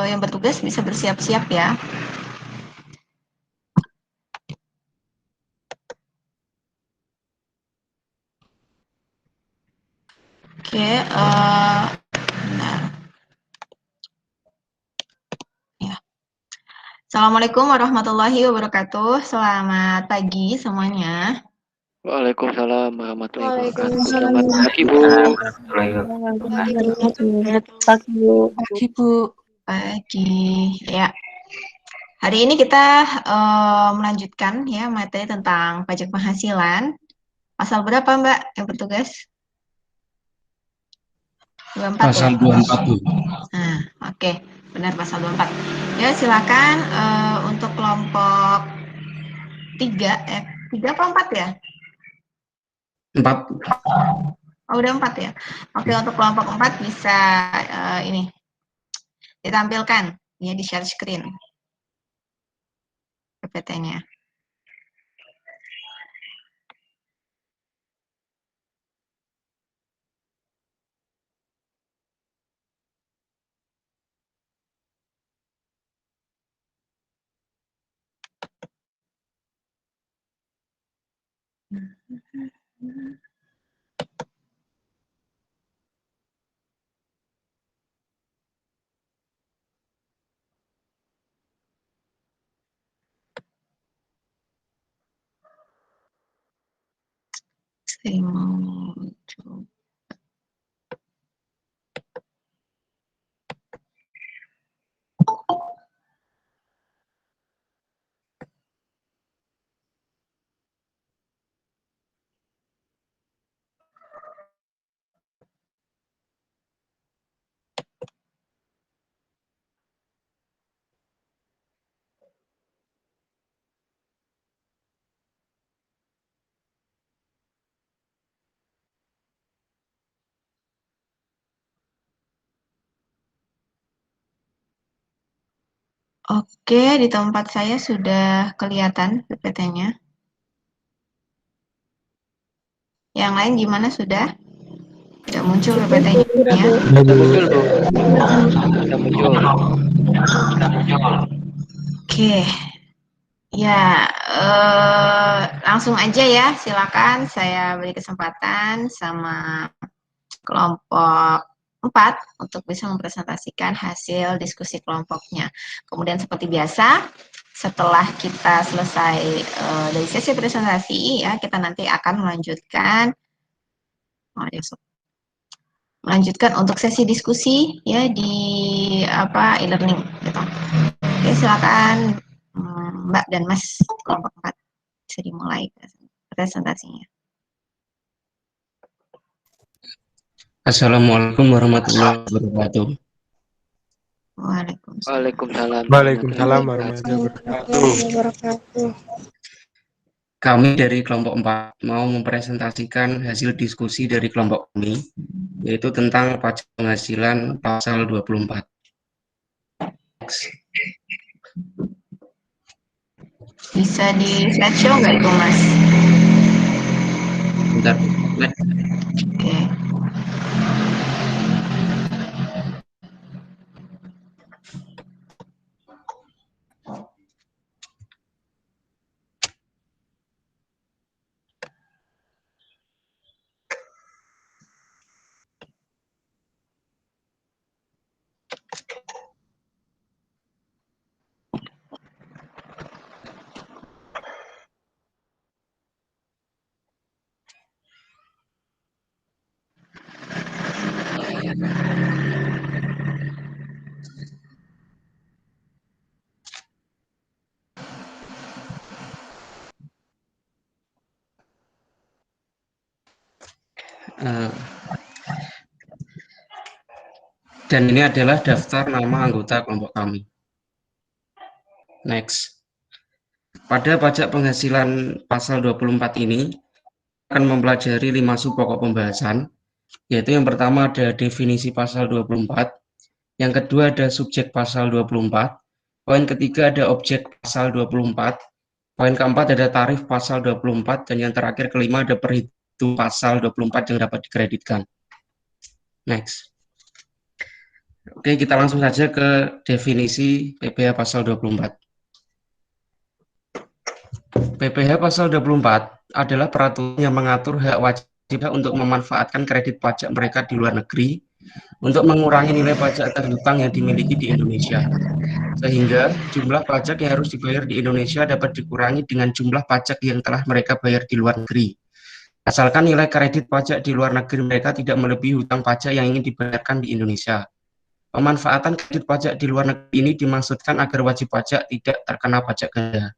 yang bertugas bisa bersiap-siap ya. Oke, benar. Ya. Assalamualaikum warahmatullahi wabarakatuh. Selamat pagi semuanya. Waalaikumsalam warahmatullahi wabarakatuh. Waalaikumsalam Selamat pagi, Bu. pagi, Bu. Pagi, Bu. Pagi. Ya. Hari ini kita melanjutkan ya materi tentang pajak penghasilan. Pasal berapa, Mbak, yang bertugas? 24 Pasal ya? 24, Bu. Nah, oke. Benar, pasal 24. Ya, silakan untuk kelompok 3, 3 apa 4 ya? 4. Oh, udah 4 ya? Oke, untuk kelompok 4 bisa ini ditampilkan ya di share screen PPT-nya. Saya mau coba. Oke, di tempat saya sudah kelihatan PPT-nya. Yang lain gimana sudah? Sudah muncul PPT-nya? Sudah muncul, Bu. Sudah muncul. Oke. Ya, langsung aja ya, silakan saya beri kesempatan sama kelompok 4 untuk bisa mempresentasikan hasil diskusi kelompoknya. Kemudian seperti biasa, setelah kita selesai dari sesi presentasi ya, kita nanti akan melanjutkan untuk sesi diskusi ya di e-learning gitu. Oke, silakan Mbak dan Mas kelompok 4 bisa dimulai presentasinya. Assalamualaikum warahmatullahi wabarakatuh. Waalaikumsalam. Waalaikumsalam warahmatullahi wabarakatuh. Kami dari kelompok 4 mau mempresentasikan hasil diskusi dari kelompok kami, yaitu tentang pajak penghasilan pasal 24. Bisa di slideshow nggak itu, Mas? Bentar. Oke. Dan ini adalah daftar nama anggota kelompok kami. Next. Pada pajak penghasilan pasal 24 ini akan mempelajari 5 sub pokok pembahasan, yaitu yang pertama ada definisi pasal 24, yang kedua ada subjek pasal 24, poin ketiga ada objek pasal 24, poin keempat ada tarif pasal 24, dan yang terakhir kelima ada perhitung pasal 24 yang dapat dikreditkan. Next. Oke, kita langsung saja ke definisi PPh pasal 24. PPh pasal 24 adalah peraturan yang mengatur hak wajib untuk memanfaatkan kredit pajak mereka di luar negeri untuk mengurangi nilai pajak terhutang yang dimiliki di Indonesia. Sehingga jumlah pajak yang harus dibayar di Indonesia dapat dikurangi dengan jumlah pajak yang telah mereka bayar di luar negeri. Asalkan nilai kredit pajak di luar negeri mereka tidak melebihi hutang pajak yang ingin dibayarkan di Indonesia. Pemanfaatan kredit pajak di luar negeri ini dimaksudkan agar wajib pajak tidak terkena pajak ganda.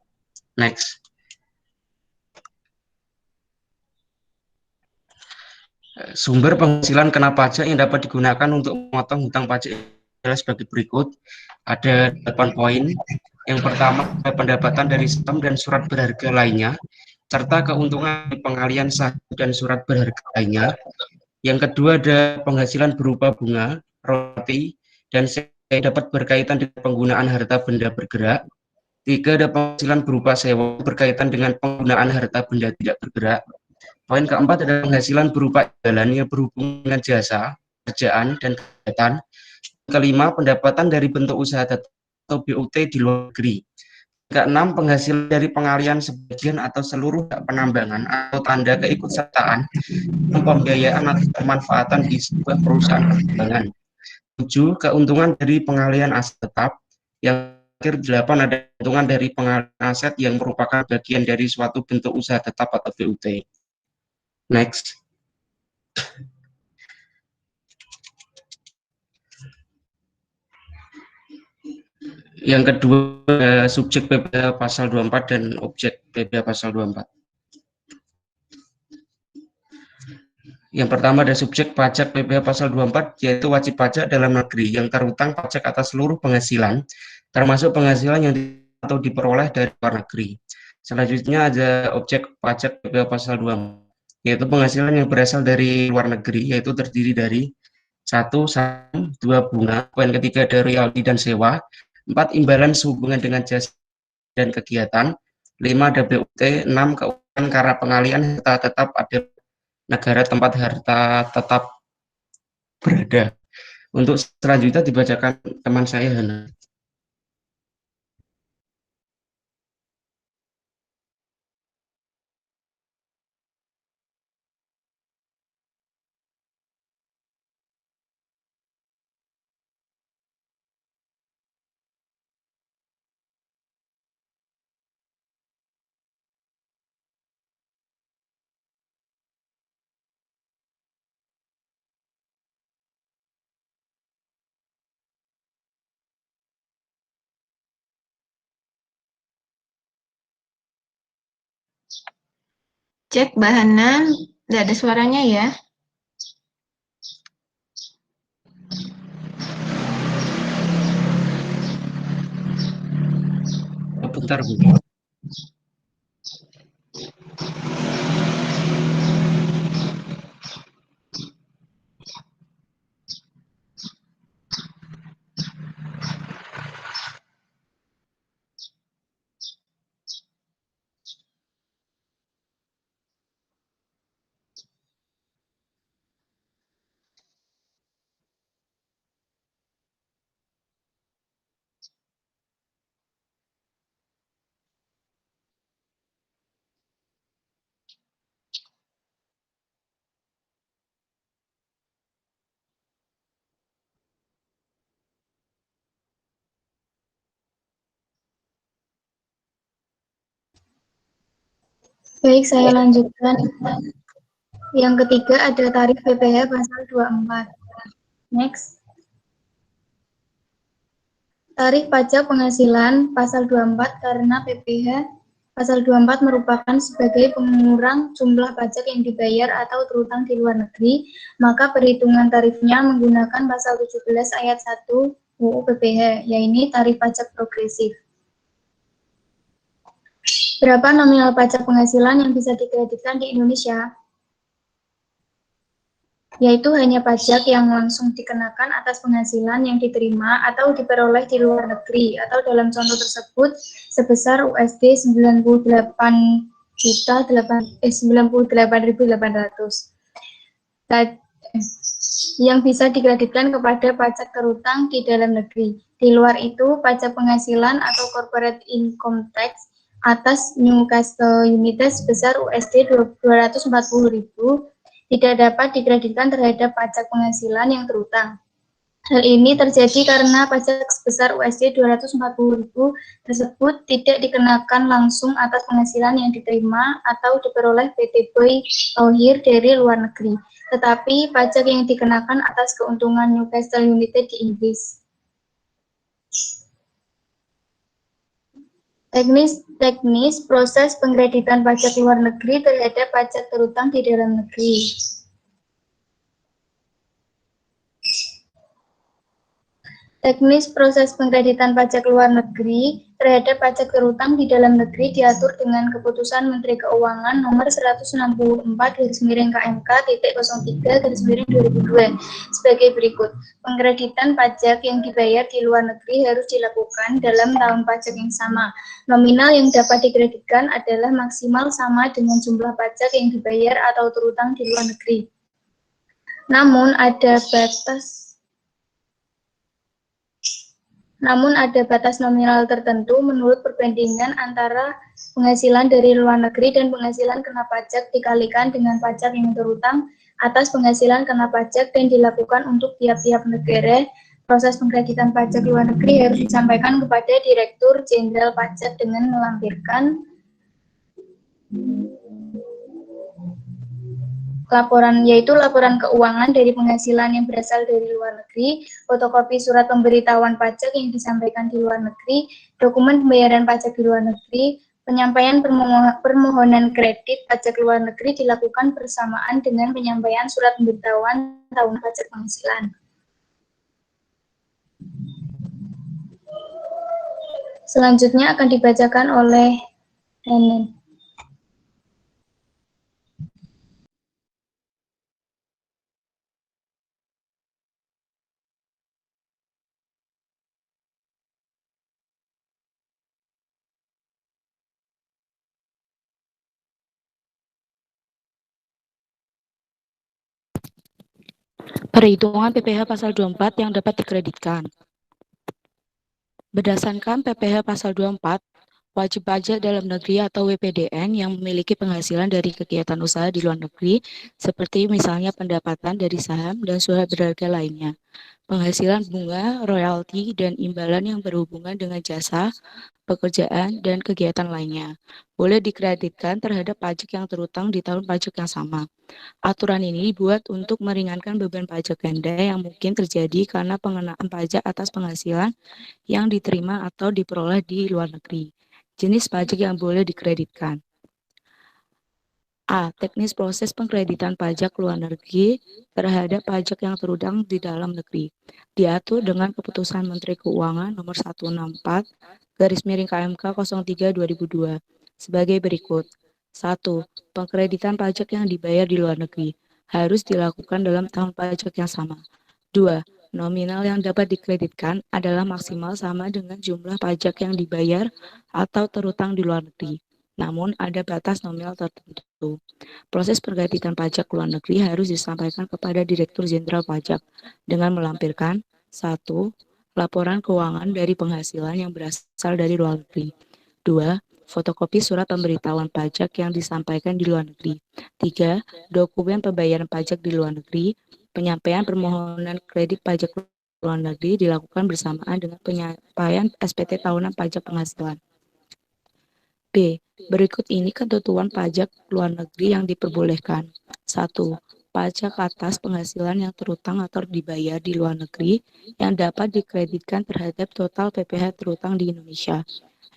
Next. Sumber penghasilan kena pajak yang dapat digunakan untuk memotong hutang pajak adalah sebagai berikut. Ada 8 poin. Yang pertama, ada pendapatan dari saham dan surat berharga lainnya, serta keuntungan dari pengalian saham dan surat berharga lainnya. Yang kedua, ada penghasilan berupa bunga, royalti, dan yang dapat berkaitan dengan penggunaan harta benda bergerak. 3, ada penghasilan berupa sewa berkaitan dengan penggunaan harta benda tidak bergerak. Poin keempat adalah penghasilan berupa jalan yang berhubungan dengan jasa, kerjaan, dan kegiatan. Kelima, pendapatan dari bentuk usaha tetap atau BUT di luar negeri. Keenam, penghasilan dari pengalian sebagian atau seluruh hak penambangan atau tanda keikutsertaan pembiayaan atau pemanfaatan di sebuah perusahaan pertambangan. 7, keuntungan dari pengalian aset tetap. Yang terakhir 8, ada keuntungan dari pengalian aset yang merupakan bagian dari suatu bentuk usaha tetap atau BUT. Next. Yang kedua, subjek PPh pasal 24 dan objek PPh pasal 24. Yang pertama ada subjek pajak PPh pasal 24, yaitu wajib pajak dalam negeri yang terhutang pajak atas seluruh penghasilan, termasuk penghasilan yang atau diperoleh dari luar negeri. Selanjutnya ada objek pajak PPh pasal 24, yaitu penghasilan yang berasal dari luar negeri, yaitu terdiri dari 1, saham, 2, bunga, poin ketiga ada royalti dan sewa, 4, imbalan sehubungan dengan jasa dan kegiatan, 5, ada BUT, 6, keuangan karena pengalian harta tetap ada negara tempat harta tetap berada. Untuk selanjutnya dibacakan teman saya, Hana. Cek bahanan, tidak ada suaranya ya. Bentar, Bu. Baik, saya lanjutkan. Yang ketiga ada tarif PPh pasal 24. Next. Tarif pajak penghasilan pasal 24 karena PPh pasal 24 merupakan sebagai pengurang jumlah pajak yang dibayar atau terhutang di luar negeri, maka perhitungan tarifnya menggunakan pasal 17 ayat 1 UU PPh, yaitu tarif pajak progresif. Berapa nominal pajak penghasilan yang bisa dikreditkan di Indonesia? Yaitu hanya pajak yang langsung dikenakan atas penghasilan yang diterima atau diperoleh di luar negeri, atau dalam contoh tersebut sebesar USD 98.800. yang bisa dikreditkan kepada pajak terutang di dalam negeri. Di luar itu, pajak penghasilan atau corporate income tax atas Newcastle United sebesar USD 240.000 tidak dapat dikreditkan terhadap pajak penghasilan yang terutang. Hal ini terjadi karena pajak sebesar USD 240.000 tersebut tidak dikenakan langsung atas penghasilan yang diterima atau diperoleh PT Boy Tauhir dari luar negeri, tetapi pajak yang dikenakan atas keuntungan Newcastle United di Inggris. Teknis proses pengkreditan pajak luar negeri terhadap pajak terutang di dalam negeri. Teknis proses pengkreditan pajak luar negeri terhadap pajak terutang di dalam negeri diatur dengan Keputusan Menteri Keuangan Nomor 164/KMK.03/2002 sebagai berikut. Pengkreditan pajak yang dibayar di luar negeri harus dilakukan dalam tahun pajak yang sama. Nominal yang dapat dikreditkan adalah maksimal sama dengan jumlah pajak yang dibayar atau terutang di luar negeri. Namun ada batas nominal tertentu menurut perbandingan antara penghasilan dari luar negeri dan penghasilan kena pajak dikalikan dengan pajak yang terutang atas penghasilan kena pajak dan dilakukan untuk tiap-tiap negara. Proses pengkreditan pajak luar negeri harus disampaikan kepada Direktur Jenderal Pajak dengan melampirkan laporan, yaitu laporan keuangan dari penghasilan yang berasal dari luar negeri, fotokopi surat pemberitahuan pajak yang disampaikan di luar negeri, dokumen pembayaran pajak di luar negeri, penyampaian permohonan kredit pajak luar negeri dilakukan bersamaan dengan penyampaian surat pemberitahuan tahun pajak penghasilan. Selanjutnya akan dibacakan oleh Henen. Perhitungan PPh pasal 24 yang dapat dikreditkan. Berdasarkan PPh pasal 24, wajib pajak dalam negeri atau WPDN yang memiliki penghasilan dari kegiatan usaha di luar negeri, seperti misalnya pendapatan dari saham dan surat berharga lainnya, penghasilan bunga, royalti, dan imbalan yang berhubungan dengan jasa, pekerjaan, dan kegiatan lainnya, boleh dikreditkan terhadap pajak yang terutang di tahun pajak yang sama. Aturan ini dibuat untuk meringankan beban pajak ganda yang mungkin terjadi karena pengenaan pajak atas penghasilan yang diterima atau diperoleh di luar negeri. Jenis pajak yang boleh dikreditkan. A. Teknis proses pengkreditan pajak luar negeri terhadap pajak yang terutang di dalam negeri. Diatur dengan Keputusan Menteri Keuangan Nomor 164/KMK 03/2002 sebagai berikut. 1. Pengkreditan pajak yang dibayar di luar negeri harus dilakukan dalam tahun pajak yang sama. 2. Nominal yang dapat dikreditkan adalah maksimal sama dengan jumlah pajak yang dibayar atau terutang di luar negeri. Namun ada batas nominal tertentu. Proses pengkreditan pajak luar negeri harus disampaikan kepada Direktur Jenderal Pajak dengan melampirkan 1. Laporan keuangan dari penghasilan yang berasal dari luar negeri. 2. Fotokopi surat pemberitahuan pajak yang disampaikan di luar negeri. 3. Dokumen pembayaran pajak di luar negeri. Penyampaian permohonan kredit pajak luar negeri dilakukan bersamaan dengan penyampaian SPT tahunan pajak penghasilan. B. Berikut ini ketentuan pajak luar negeri yang diperbolehkan. 1. Pajak atas penghasilan yang terutang atau dibayar di luar negeri yang dapat dikreditkan terhadap total PPh terutang di Indonesia.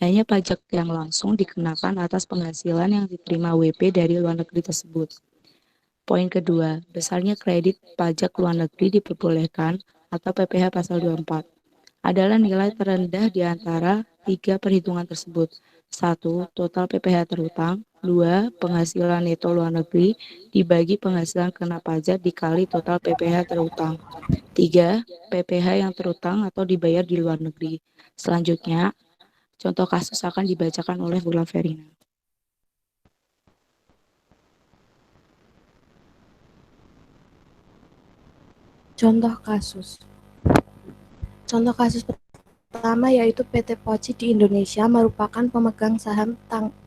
Hanya pajak yang langsung dikenakan atas penghasilan yang diterima WP dari luar negeri tersebut. Poin kedua, besarnya kredit pajak luar negeri diperbolehkan atau PPh pasal 24 adalah nilai terendah di antara 3 perhitungan tersebut. 1. Total PPh terutang. 2. Penghasilan neto luar negeri dibagi penghasilan kena pajak dikali total PPh terutang. 3. PPh yang terutang atau dibayar di luar negeri. Selanjutnya, contoh kasus akan dibacakan oleh Wulan Verina. Contoh kasus. Contoh kasus pertama yaitu PT Poci di Indonesia merupakan pemegang saham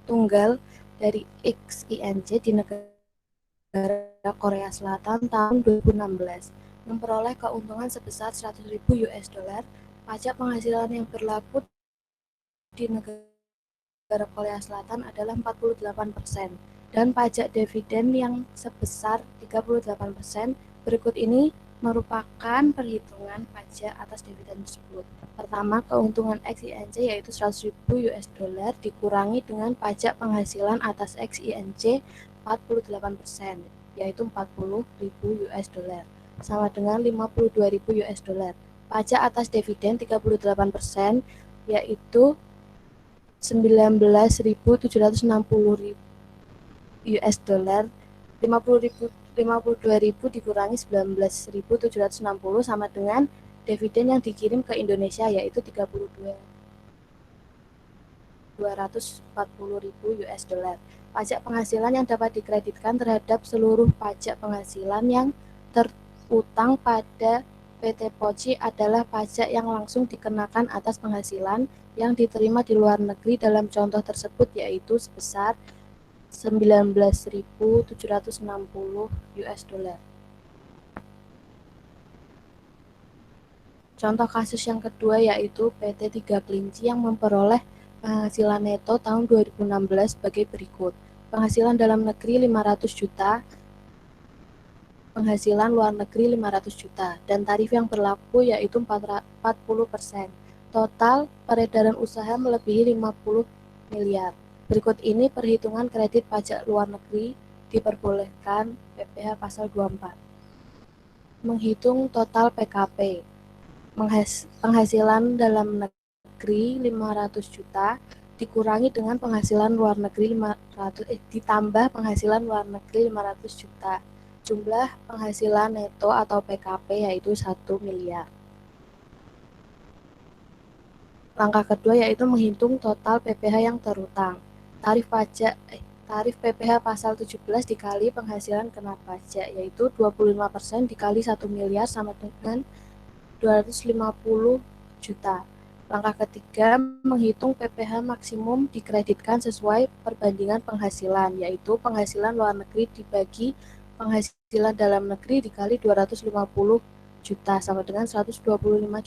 tunggal dari XINC di negara Korea Selatan tahun 2016, memperoleh keuntungan sebesar 100.000 US dollar. Pajak penghasilan yang berlaku di negara Korea Selatan adalah 48% dan pajak dividen yang sebesar 38%. Berikut ini merupakan perhitungan pajak atas dividen tersebut. Pertama, keuntungan XINC yaitu 100.000 US dollar dikurangi dengan pajak penghasilan atas XINC 48%, yaitu 40.000 US dollar, sama dengan 52.000 US dollar. Pajak atas dividen 38%, yaitu 19.760 US dollar. 52.000 dikurangi 19.760 sama dengan dividen yang dikirim ke Indonesia yaitu 240.000 US dollar. Pajak penghasilan yang dapat dikreditkan terhadap seluruh pajak penghasilan yang terutang pada PT Poci adalah pajak yang langsung dikenakan atas penghasilan yang diterima di luar negeri dalam contoh tersebut yaitu sebesar 19.760 US dollar. Contoh kasus yang kedua yaitu PT Tiga Kelinci yang memperoleh penghasilan neto tahun 2016 sebagai berikut. Penghasilan dalam negeri 500 juta, penghasilan luar negeri 500 juta, dan tarif yang berlaku yaitu 40%. Total peredaran usaha melebihi 50 miliar. Berikut ini perhitungan kredit pajak luar negeri diperbolehkan PPh pasal 24. Menghitung total PKP. Penghasilan dalam negeri 500 juta dikurangi dengan penghasilan luar negeri ditambah penghasilan luar negeri 500 juta. Jumlah penghasilan neto atau PKP yaitu 1 miliar. Langkah kedua yaitu menghitung total PPh yang terutang. Tarif PPh pasal 17 dikali penghasilan kena pajak yaitu 25% dikali 1 miliar sama dengan 250 juta. Langkah ketiga menghitung PPh maksimum dikreditkan sesuai perbandingan penghasilan yaitu penghasilan luar negeri dibagi penghasilan dalam negeri dikali 250 juta sama dengan 125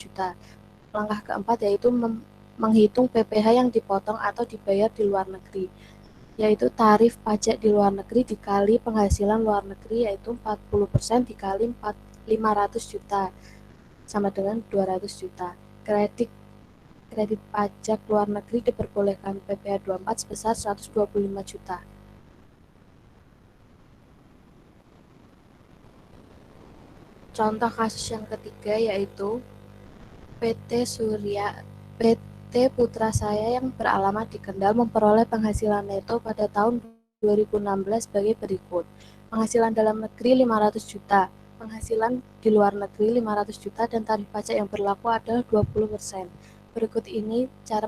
juta. Langkah keempat yaitu menghitung PPh yang dipotong atau dibayar di luar negeri, yaitu tarif pajak di luar negeri dikali penghasilan luar negeri yaitu 40% dikali 500 juta sama dengan 200 juta. Kredit pajak luar negeri diperbolehkan PPh 24 sebesar 125 juta. Contoh kasus yang ketiga yaitu PT Putra Saya yang beralamat di Kendal memperoleh penghasilan neto pada tahun 2016 sebagai berikut. Penghasilan dalam negeri 500 juta, penghasilan di luar negeri 500 juta dan tarif pajak yang berlaku adalah 20%. Berikut ini cara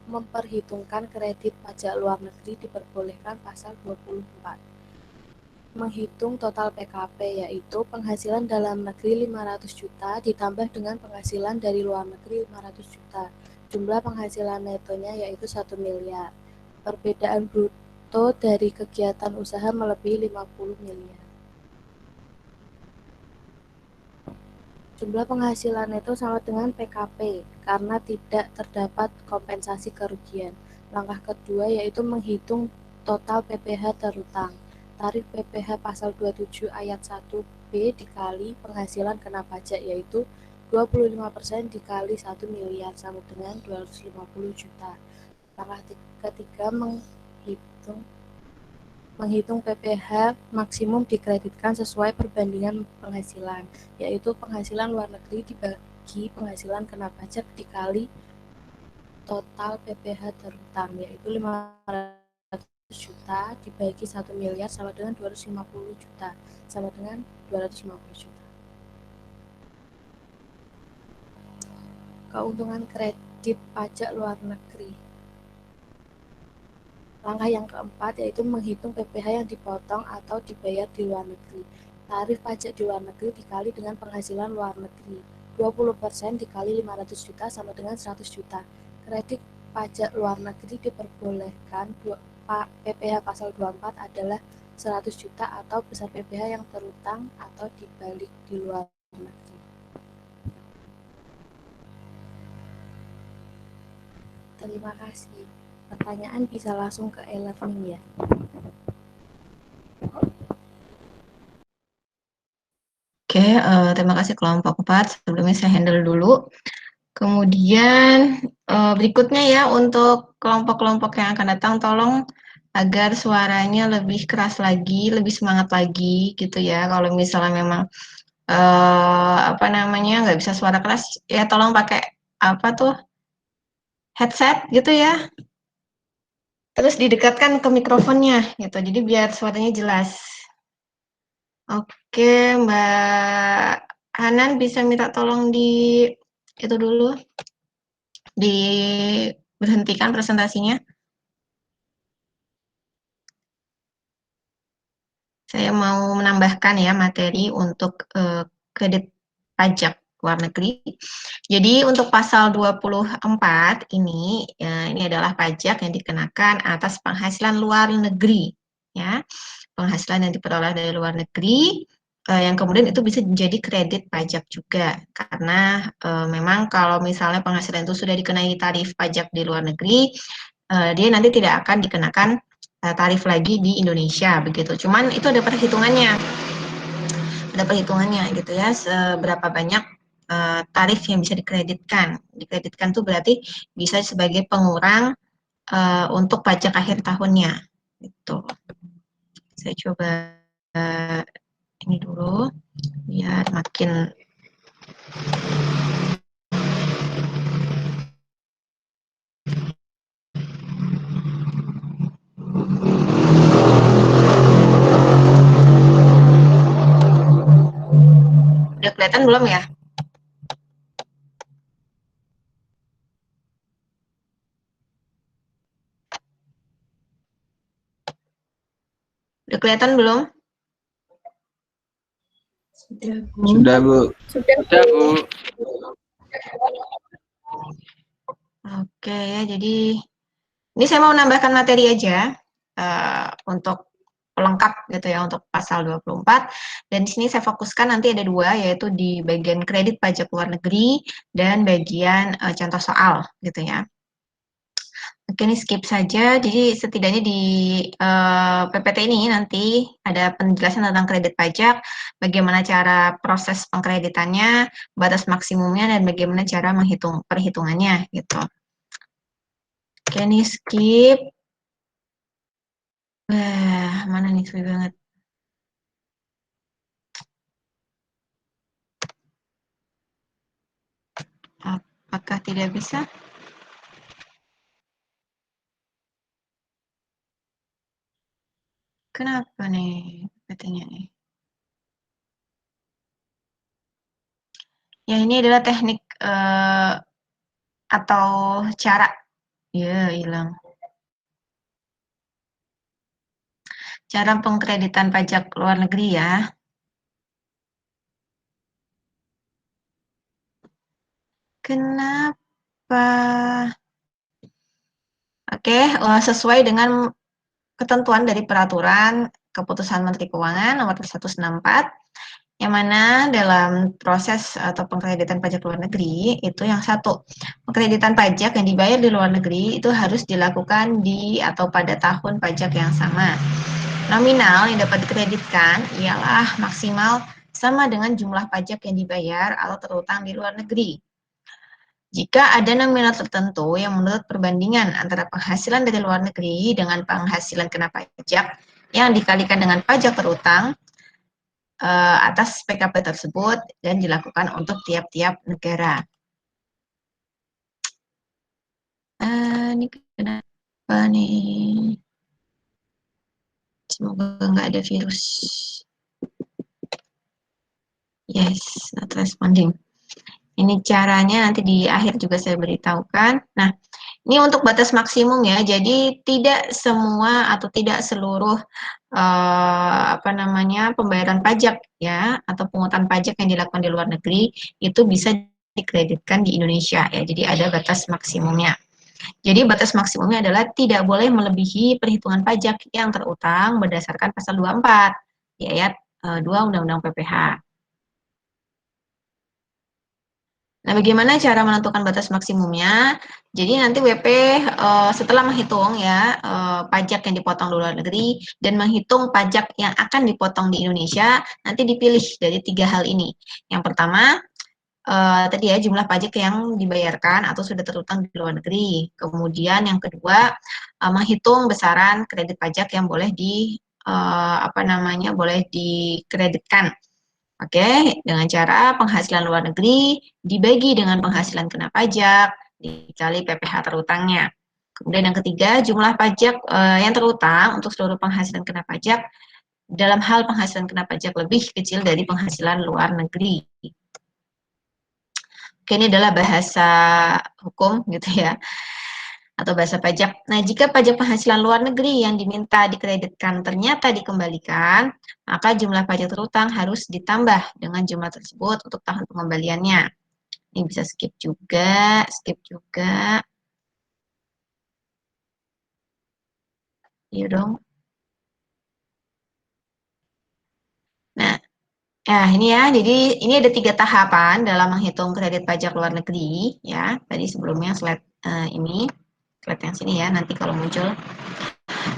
memperhitungkan kredit pajak luar negeri diperbolehkan pasal 24. Menghitung total PKP yaitu penghasilan dalam negeri 500 juta ditambah dengan penghasilan dari luar negeri 500 juta. Jumlah penghasilan netonya yaitu 1 miliar. Perbedaan bruto dari kegiatan usaha melebihi 50 miliar. Jumlah penghasilan neto sama dengan PKP karena tidak terdapat kompensasi kerugian. Langkah kedua yaitu menghitung total PPh terutang. Tarif PPh pasal 27 ayat 1B dikali penghasilan kena pajak yaitu 25% dikali 1 miliar sama dengan 250 juta. Langkah ketiga menghitung PPh maksimum dikreditkan sesuai perbandingan penghasilan, yaitu penghasilan luar negeri dibagi penghasilan kena pajak dikali total PPh terutang, yaitu 500 juta dibagi 1 miliar sama dengan 250 juta, sama dengan 250 juta. Keuntungan kredit pajak luar negeri. Langkah yang keempat yaitu menghitung PPh yang dipotong atau dibayar di luar negeri. tarif pajak di luar negeri dikali dengan penghasilan luar negeri. 20% dikali 500 juta sama dengan 100 juta. Kredit pajak luar negeri diperbolehkan PPh pasal 24 adalah 100 juta atau besar PPh yang terutang atau dibalik di luar negeri. Terima kasih. Pertanyaan bisa langsung ke e-learning ya. Oke, terima kasih kelompok 4. Sebelumnya saya handle dulu. Kemudian berikutnya ya untuk kelompok-kelompok yang akan datang, tolong agar suaranya lebih keras lagi, lebih semangat lagi gitu ya. Kalau misalnya memang apa namanya nggak bisa suara keras, ya tolong pakai apa tuh headset gitu ya. Terus didekatkan ke mikrofonnya gitu, jadi biar suaranya jelas. Oke, Mbak Hanan bisa minta tolong itu dulu, diberhentikan presentasinya. Saya mau menambahkan ya materi untuk kredit pajak luar negeri. Jadi untuk pasal 24 ini adalah pajak yang dikenakan atas penghasilan luar negeri ya. Penghasilan yang diperoleh dari luar negeri yang kemudian itu bisa menjadi kredit pajak juga karena memang kalau misalnya penghasilan itu sudah dikenai tarif pajak di luar negeri, dia nanti tidak akan dikenakan tarif lagi di Indonesia begitu. Cuman itu ada perhitungannya gitu ya, seberapa banyak tarif yang bisa dikreditkan. Dikreditkan itu berarti bisa sebagai pengurang untuk pajak akhir tahunnya. Gitu. Saya coba ini dulu biar makin udah kelihatan belum ya? Udah kelihatan belum? Sudah, Bu. Sudah, Bu. Oke ya, jadi ini saya mau menambahkan materi aja untuk pelengkap gitu ya untuk pasal 24. Dan di sini saya fokuskan nanti ada dua, yaitu di bagian kredit pajak luar negeri dan bagian contoh soal gitu ya. Oke, ini skip saja. Jadi setidaknya di PPT ini nanti ada penjelasan tentang kredit pajak, bagaimana cara proses pengkreditannya, batas maksimumnya, dan bagaimana cara menghitung perhitungannya gitu. Oke, ini skip. Wah, mana nih sulit banget. Apakah tidak bisa? Kenapa nih PPT-nya nih? Ya, ini adalah teknik atau cara. Ya, hilang. Cara pengkreditan pajak luar negeri ya. Kenapa? Oke, sesuai dengan ketentuan dari peraturan Keputusan Menteri Keuangan nomor 164, yang mana dalam proses atau pengkreditan pajak luar negeri itu yang satu, pengkreditan pajak yang dibayar di luar negeri itu harus dilakukan di atau pada tahun pajak yang sama. Nominal yang dapat dikreditkan ialah maksimal sama dengan jumlah pajak yang dibayar atau terutang di luar negeri. Jika ada nominal tertentu yang menurut perbandingan antara penghasilan dari luar negeri dengan penghasilan kena pajak yang dikalikan dengan pajak terutang atas PKP tersebut dan dilakukan untuk tiap-tiap negara. Ini kenapa nih? Semoga nggak ada virus. Yes, not responding. Ini caranya nanti di akhir juga saya beritahukan. Nah, ini untuk batas maksimum ya. Jadi tidak semua atau tidak seluruh pembayaran pajak ya atau pungutan pajak yang dilakukan di luar negeri itu bisa dikreditkan di Indonesia ya. Jadi ada batas maksimumnya. Jadi batas maksimumnya adalah tidak boleh melebihi perhitungan pajak yang terutang berdasarkan pasal 24 di ayat 2 Undang-Undang PPH. Nah, bagaimana cara menentukan batas maksimumnya? Jadi nanti WP setelah menghitung ya pajak yang dipotong di luar negeri dan menghitung pajak yang akan dipotong di Indonesia, nanti dipilih dari 3 hal ini. Yang pertama, tadi ya jumlah pajak yang dibayarkan atau sudah terutang di luar negeri. Kemudian yang kedua, menghitung besaran kredit pajak yang boleh boleh dikreditkan. Oke, dengan cara penghasilan luar negeri dibagi dengan penghasilan kena pajak dikali PPh terutangnya. Kemudian yang ketiga, jumlah pajak yang terutang untuk seluruh penghasilan kena pajak dalam hal penghasilan kena pajak lebih kecil dari penghasilan luar negeri. Oke, ini adalah bahasa hukum gitu ya, atau bahasa pajak. Nah, jika pajak penghasilan luar negeri yang diminta dikreditkan ternyata dikembalikan, maka jumlah pajak terutang harus ditambah dengan jumlah tersebut untuk tahun pengembaliannya. Ini bisa skip juga. Iya dong. Nah, ini ya, jadi ini ada 3 tahapan dalam menghitung kredit pajak luar negeri ya. Tadi sebelumnya slide ini, slide yang sini ya, nanti kalau muncul.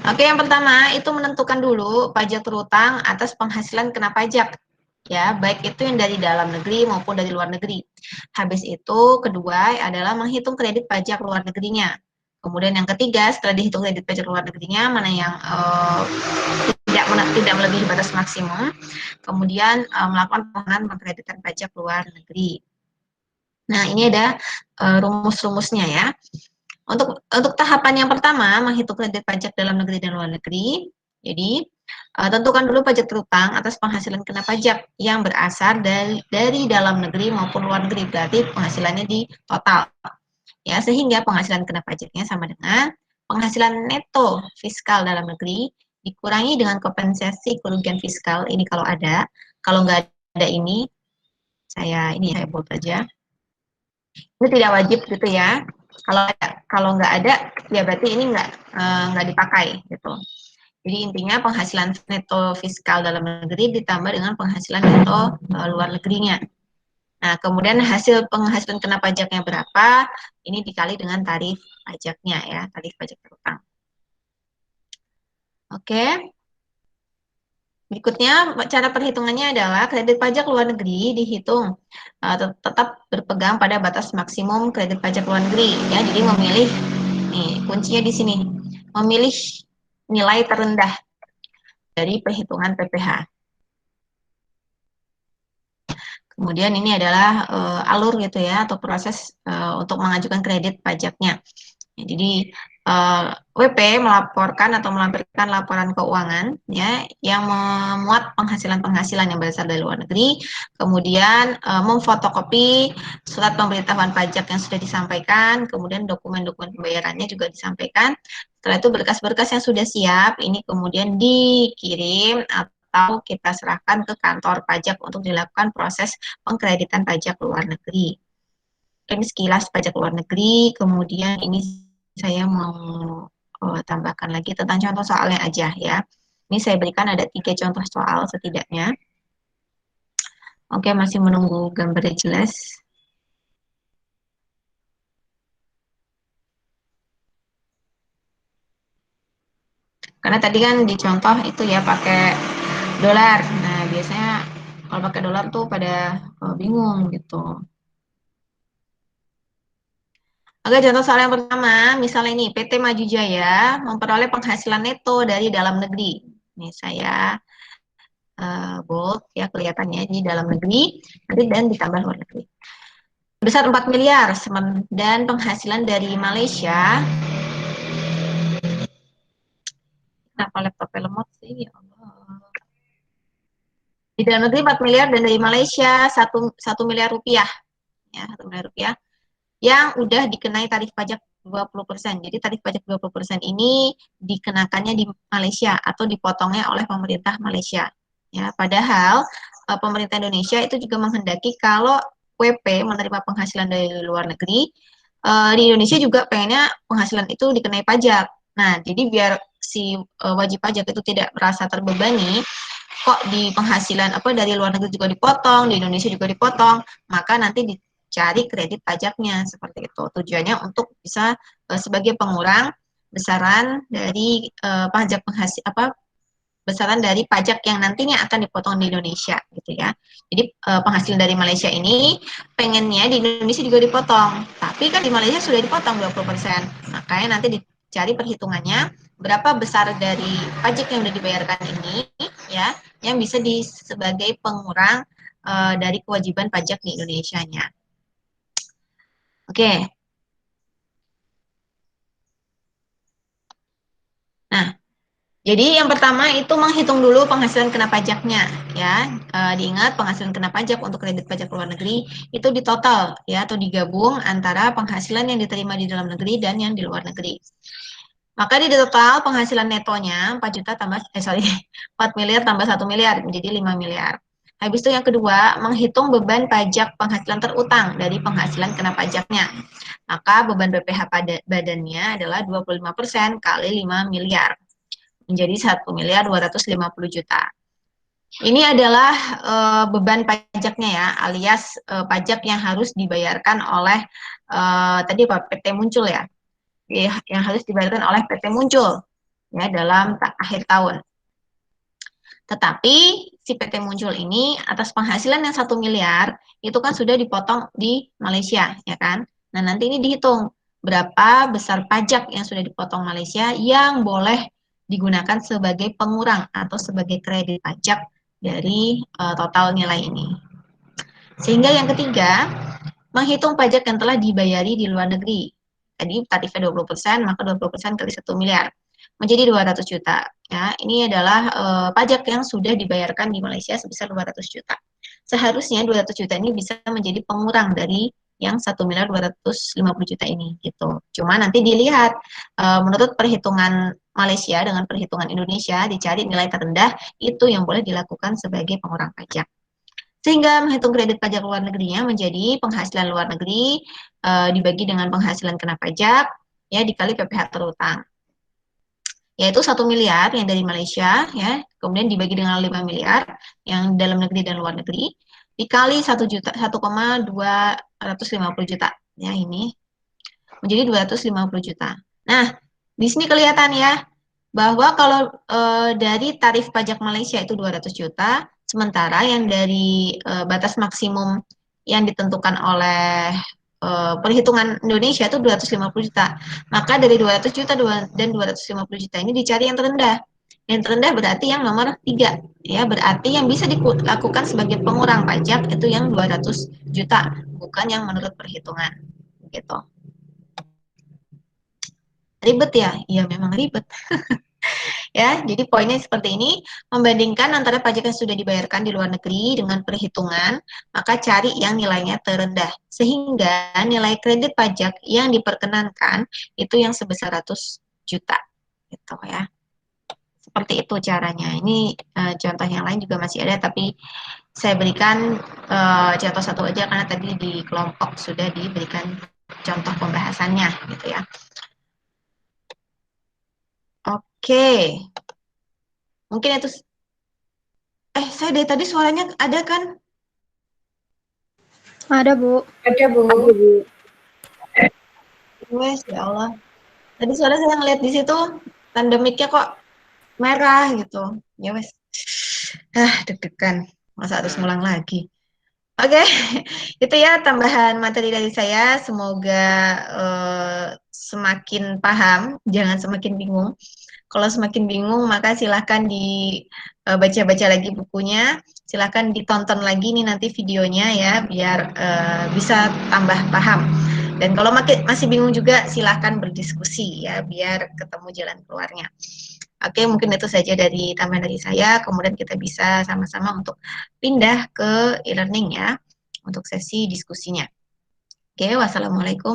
Oke, yang pertama itu menentukan dulu pajak terutang atas penghasilan kena pajak. Ya, baik itu yang dari dalam negeri maupun dari luar negeri. Habis itu, kedua adalah menghitung kredit pajak luar negerinya. Kemudian yang ketiga, setelah dihitung kredit pajak luar negerinya, mana yang tidak melebihi batas maksimum, kemudian melakukan permohonan mengkreditkan pajak luar negeri. Nah, ini ada rumus-rumusnya ya. Untuk tahapan yang pertama, menghitung kredit pajak dalam negeri dan luar negeri. Jadi, tentukan dulu pajak terutang atas penghasilan kena pajak yang berasal dari dalam negeri maupun luar negeri. Berarti penghasilannya di total. Ya, sehingga penghasilan kena pajaknya sama dengan penghasilan neto fiskal dalam negeri dikurangi dengan kompensasi kerugian fiskal. Ini kalau ada. Kalau nggak ada ini, saya bold aja. Ini tidak wajib gitu ya. Kalau nggak ada, ya berarti ini nggak dipakai gitu. Jadi intinya penghasilan neto fiskal dalam negeri ditambah dengan penghasilan neto luar negerinya. Nah, kemudian hasil penghasilan kena pajaknya berapa, ini dikali dengan tarif pajaknya ya, tarif pajak terutang. Oke. Berikutnya, cara perhitungannya adalah kredit pajak luar negeri dihitung tetap berpegang pada batas maksimum kredit pajak luar negeri. Ya, jadi memilih, nih kuncinya di sini, memilih nilai terendah dari perhitungan PPh. Kemudian ini adalah alur gitu ya, atau proses untuk mengajukan kredit pajaknya. Ya, jadi WP melaporkan atau melampirkan laporan keuangan ya yang memuat penghasilan-penghasilan yang berasal dari luar negeri, kemudian memfotokopi surat pemberitahuan pajak yang sudah disampaikan, kemudian dokumen-dokumen pembayarannya juga disampaikan. Setelah itu berkas-berkas yang sudah siap ini kemudian dikirim atau kita serahkan ke kantor pajak untuk dilakukan proses pengkreditan pajak luar negeri. Ini sekilas pajak luar negeri, kemudian ini saya mau tambahkan lagi tentang contoh soalnya aja ya. Ini saya berikan ada 3 contoh soal setidaknya. Oke, masih menunggu gambarnya jelas. Karena tadi kan di contoh itu ya pakai dolar. Nah, biasanya kalau pakai dolar tuh pada bingung gitu. Oke, contoh soal yang pertama, misalnya ini PT Maju Jaya memperoleh penghasilan neto dari dalam negeri. Ini saya bold ya kelihatannya di dalam negeri, nanti dan ditambah luar negeri. Besar 4 miliar dan penghasilan dari Malaysia. Kenapa laptopnya lemot sih? Ya Allah. Di dalam negeri 4 miliar dan dari Malaysia 1 miliar rupiah. Ya, 1 miliar rupiah yang udah dikenai tarif pajak 20%. Jadi tarif pajak 20% ini dikenakannya di Malaysia atau dipotongnya oleh pemerintah Malaysia. Ya, padahal pemerintah Indonesia itu juga menghendaki kalau WP menerima penghasilan dari luar negeri, di Indonesia juga pengennya penghasilan itu dikenai pajak. Nah, jadi biar si wajib pajak itu tidak merasa terbebani, kok di penghasilan dari luar negeri juga dipotong, di Indonesia juga dipotong, maka nanti dicari kredit pajaknya seperti itu. Tujuannya untuk bisa sebagai pengurang besaran dari pajak besaran dari pajak yang nantinya akan dipotong di Indonesia gitu ya. Jadi penghasilan dari Malaysia ini pengennya di Indonesia juga dipotong, tapi kan di Malaysia sudah dipotong 20%. Makanya nanti dicari perhitungannya berapa besar dari pajak yang sudah dibayarkan ini ya yang bisa sebagai pengurang dari kewajiban pajak di Indonesianya. Oke. Nah, jadi yang pertama itu menghitung dulu penghasilan kena pajaknya ya. Diingat penghasilan kena pajak untuk kredit pajak luar negeri itu ditotal ya atau digabung antara penghasilan yang diterima di dalam negeri dan yang di luar negeri. Maka di total penghasilan netonya 4 juta tambah 4 miliar tambah 1 miliar menjadi 5 miliar. Habis itu yang kedua, menghitung beban pajak penghasilan terutang dari penghasilan kena pajaknya. Maka beban BPH pada badannya adalah 25% kali 5 miliar. Menjadi 1 miliar 250 juta. Ini adalah beban pajaknya ya, alias pajak yang harus dibayarkan oleh tadi PT Muncul ya, yang harus dibayarkan oleh PT Muncul ya dalam akhir tahun. Tetapi si PT Muncul ini atas penghasilan yang 1 miliar itu kan sudah dipotong di Malaysia ya kan. Nah nanti ini dihitung berapa besar pajak yang sudah dipotong Malaysia yang boleh digunakan sebagai pengurang atau sebagai kredit pajak dari total nilai ini. Sehingga yang ketiga, menghitung pajak yang telah dibayari di luar negeri. Tadi tarifnya 20%, maka 20% kali 1 miliar. Menjadi 200 juta. Ya, ini adalah pajak yang sudah dibayarkan di Malaysia sebesar 200 juta. Seharusnya 200 juta ini bisa menjadi pengurang dari yang 1 miliar 250 juta ini gitu. Cuma nanti dilihat menurut perhitungan Malaysia dengan perhitungan Indonesia dicari nilai terendah itu yang boleh dilakukan sebagai pengurang pajak. Sehingga menghitung kredit pajak luar negerinya menjadi penghasilan luar negeri dibagi dengan penghasilan kena pajak ya dikali PPh terutang. Yaitu 1 miliar yang dari Malaysia ya, kemudian dibagi dengan 5 miliar yang dalam negeri dan luar negeri dikali 1,250 juta ya ini menjadi 250 juta. Nah, di sini kelihatan ya bahwa kalau dari tarif pajak Malaysia itu 200 juta, sementara yang dari batas maksimum yang ditentukan oleh perhitungan Indonesia itu 250 juta. Maka dari 200 juta dan 250 juta ini dicari yang terendah. Yang terendah berarti yang nomor 3. Ya, berarti yang bisa dilakukan sebagai pengurang pajak itu yang 200 juta, bukan yang menurut perhitungan. Gitu. Ribet ya? Iya, memang ribet. Ya, jadi poinnya seperti ini, membandingkan antara pajak yang sudah dibayarkan di luar negeri dengan perhitungan, maka cari yang nilainya terendah. Sehingga nilai kredit pajak yang diperkenankan itu yang sebesar 100 juta. Gitu ya. Seperti itu caranya. Ini contoh yang lain juga masih ada, tapi saya berikan contoh satu aja karena tadi di kelompok sudah diberikan contoh pembahasannya gitu ya. Oke. Mungkin itu saya dari tadi suaranya ada kan? Ada, Bu. Ada, Bu. Wes, ya Allah. Tadi suara saya ngeliat di situ tanda mic-nya kok merah gitu. Ya wes. Deg-degan. Masa harus ngulang lagi. Oke, itu ya tambahan materi dari saya. Semoga semakin paham, jangan semakin bingung. Kalau semakin bingung, maka silahkan dibaca-baca lagi bukunya. Silahkan ditonton lagi nih nanti videonya ya, biar bisa tambah paham. Dan kalau masih bingung juga, silahkan berdiskusi ya, biar ketemu jalan keluarnya. Oke, mungkin itu saja dari tambahan dari saya. Kemudian kita bisa sama-sama untuk pindah ke e-learning ya, untuk sesi diskusinya. Oke, wassalamualaikum.